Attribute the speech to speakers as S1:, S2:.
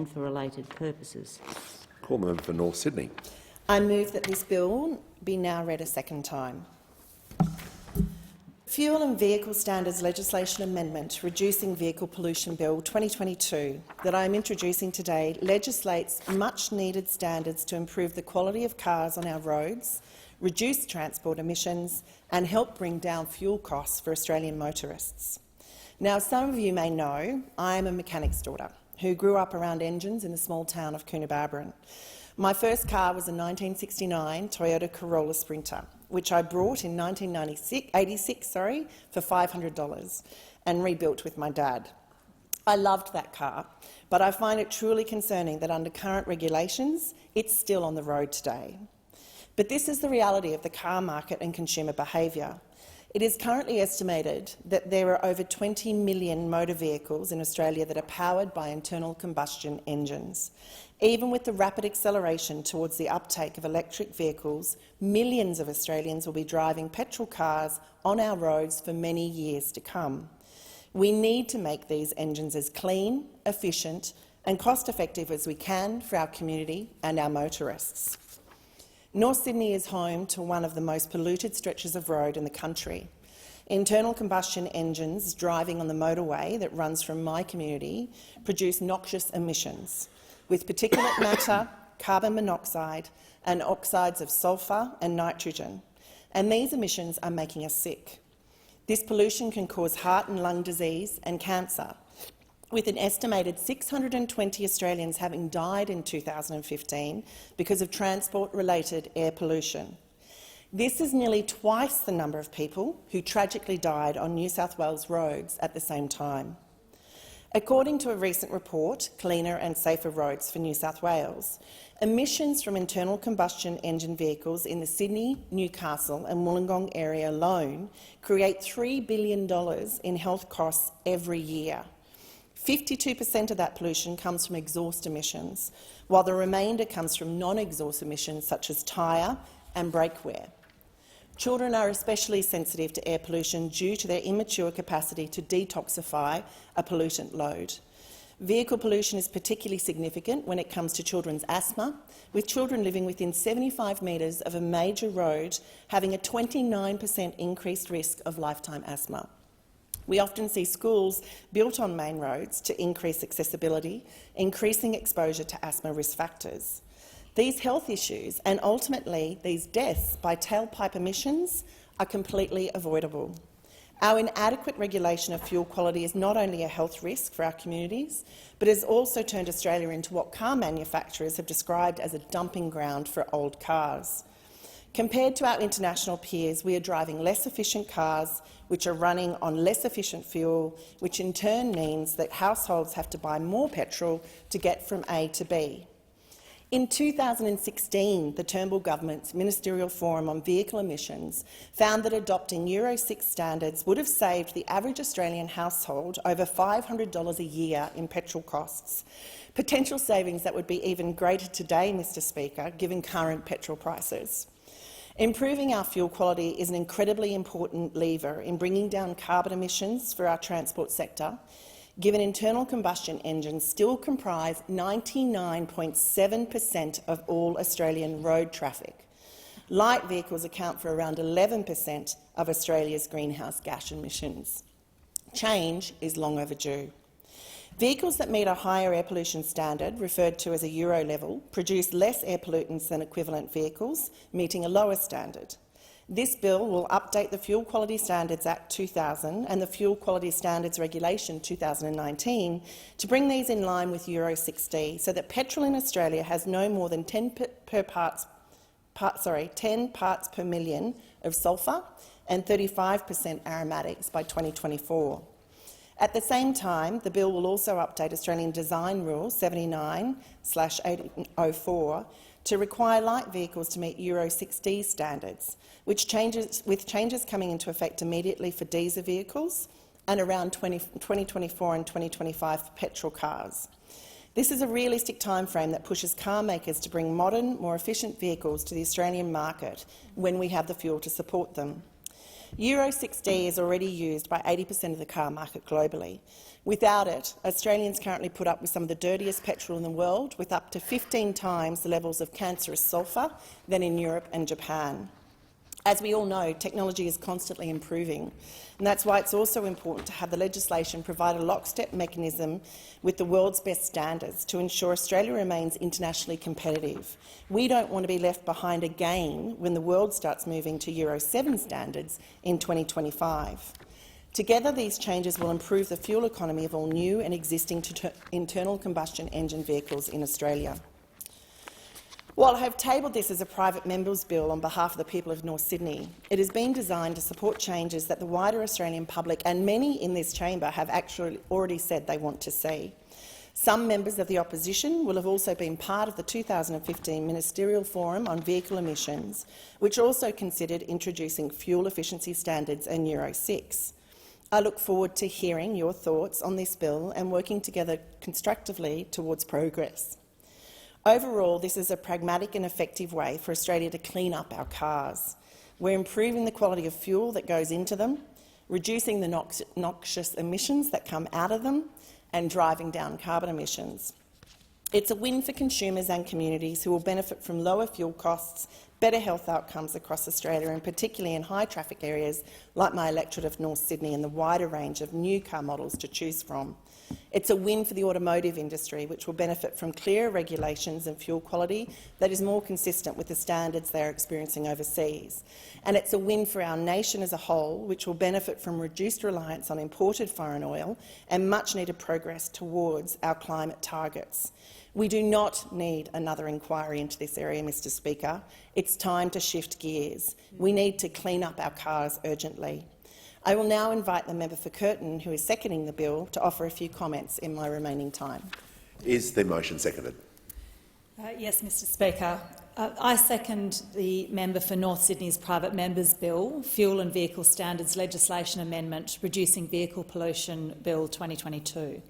S1: and for related purposes.
S2: Call member for North Sydney.
S3: I move that this bill be now read a second time. Fuel and Vehicle Standards Legislation Amendment Reducing Vehicle Pollution Bill 2022 that I am introducing today legislates much-needed standards to improve the quality of cars on our roads, reduce transport emissions and help bring down fuel costs for Australian motorists. Now, some of you may know I am a mechanic's daughter who grew up around engines in the small town of Coonabarabran. My first car was a 1969 Toyota Corolla Sprinter, which I brought in 1986 for $500 and rebuilt with my dad. I loved that car, but I find it truly concerning that under current regulations, it's still on the road today. But this is the reality of the car market and consumer behaviour. It is currently estimated that there are over 20 million motor vehicles in Australia that are powered by internal combustion engines. Even with the rapid acceleration towards the uptake of electric vehicles, millions of Australians will be driving petrol cars on our roads for many years to come. We need to make these engines as clean, efficient and cost-effective as we can for our community and our motorists. North Sydney is home to one of the most polluted stretches of road in the country. Internal combustion engines driving on the motorway that runs from my community produce noxious emissions, with particulate matter, carbon monoxide and oxides of sulphur and nitrogen, and these emissions are making us sick. This pollution can cause heart and lung disease and cancer, with an estimated 620 Australians having died in 2015 because of transport-related air pollution. This is nearly twice the number of people who tragically died on New South Wales roads at the same time. According to a recent report, Cleaner and Safer Roads for New South Wales, emissions from internal combustion engine vehicles in the Sydney, Newcastle and Wollongong area alone create $3 billion in health costs every year. 52% of that pollution comes from exhaust emissions, while the remainder comes from non-exhaust emissions such as tyre and brake wear. Children are especially sensitive to air pollution due to their immature capacity to detoxify a pollutant load. Vehicle pollution is particularly significant when it comes to children's asthma, with children living within 75 metres of a major road having a 29% increased risk of lifetime asthma. We often see schools built on main roads to increase accessibility, increasing exposure to asthma risk factors. These health issues and ultimately these deaths by tailpipe emissions are completely avoidable. Our inadequate regulation of fuel quality is not only a health risk for our communities, but has also turned Australia into what car manufacturers have described as a dumping ground for old cars. Compared to our international peers, we are driving less efficient cars, which are running on less efficient fuel, which in turn means that households have to buy more petrol to get from A to B. In 2016, the Turnbull government's Ministerial Forum on Vehicle Emissions found that adopting Euro 6 standards would have saved the average Australian household over $500 a year in petrol costs, potential savings that would be even greater today, Mr Speaker, given current petrol prices. Improving our fuel quality is an incredibly important lever in bringing down carbon emissions for our transport sector, given internal combustion engines still comprise 99.7% of all Australian road traffic. Light vehicles account for around 11% of Australia's greenhouse gas emissions. Change is long overdue. Vehicles that meet a higher air pollution standard, referred to as a Euro level, produce less air pollutants than equivalent vehicles meeting a lower standard. This bill will update the Fuel Quality Standards Act 2000 and the Fuel Quality Standards Regulation 2019 to bring these in line with Euro 6D, so that petrol in Australia has no more than 10 parts per million of sulphur and 35% aromatics by 2024. At the same time, the bill will also update Australian Design Rule 79/804 to require light vehicles to meet Euro 6D standards, with changes coming into effect immediately for diesel vehicles and around 2024 and 2025 for petrol cars. This is a realistic timeframe that pushes car makers to bring modern, more efficient vehicles to the Australian market when we have the fuel to support them. Euro 6D is already used by 80% of the car market globally. Without it, Australians currently put up with some of the dirtiest petrol in the world, with up to 15 times the levels of cancerous sulphur than in Europe and Japan. As we all know, technology is constantly improving, and that's why it's also important to have the legislation provide a lockstep mechanism with the world's best standards to ensure Australia remains internationally competitive. We don't want to be left behind again when the world starts moving to Euro 7 standards in 2025. Together, these changes will improve the fuel economy of all new and existing internal combustion engine vehicles in Australia. While I have tabled this as a private member's bill on behalf of the people of North Sydney, it has been designed to support changes that the wider Australian public and many in this chamber have actually already said they want to see. Some members of the opposition will have also been part of the 2015 Ministerial Forum on Vehicle Emissions, which also considered introducing fuel efficiency standards and Euro 6. I look forward to hearing your thoughts on this bill and working together constructively towards progress. Overall, this is a pragmatic and effective way for Australia to clean up our cars. We're improving the quality of fuel that goes into them, reducing the noxious emissions that come out of them, and driving down carbon emissions. It's a win for consumers and communities who will benefit from lower fuel costs, better health outcomes across Australia, and particularly in high-traffic areas like my electorate of North Sydney and the wider range of new car models to choose from. It's a win for the automotive industry, which will benefit from clearer regulations and fuel quality that is more consistent with the standards they are experiencing overseas. And it's a win for our nation as a whole, which will benefit from reduced reliance on imported foreign oil and much-needed progress towards our climate targets. We do not need another inquiry into this area, Mr Speaker. It's time to shift gears. We need to clean up our cars urgently. I will now invite the member for Curtin, who is seconding the bill, to offer a few comments in my remaining time.
S2: Is the motion seconded?
S1: Yes, Mr Speaker. I second the member for North Sydney's private member's bill, Fuel and Vehicle Standards Legislation Amendment Reducing Vehicle Pollution Bill 2022.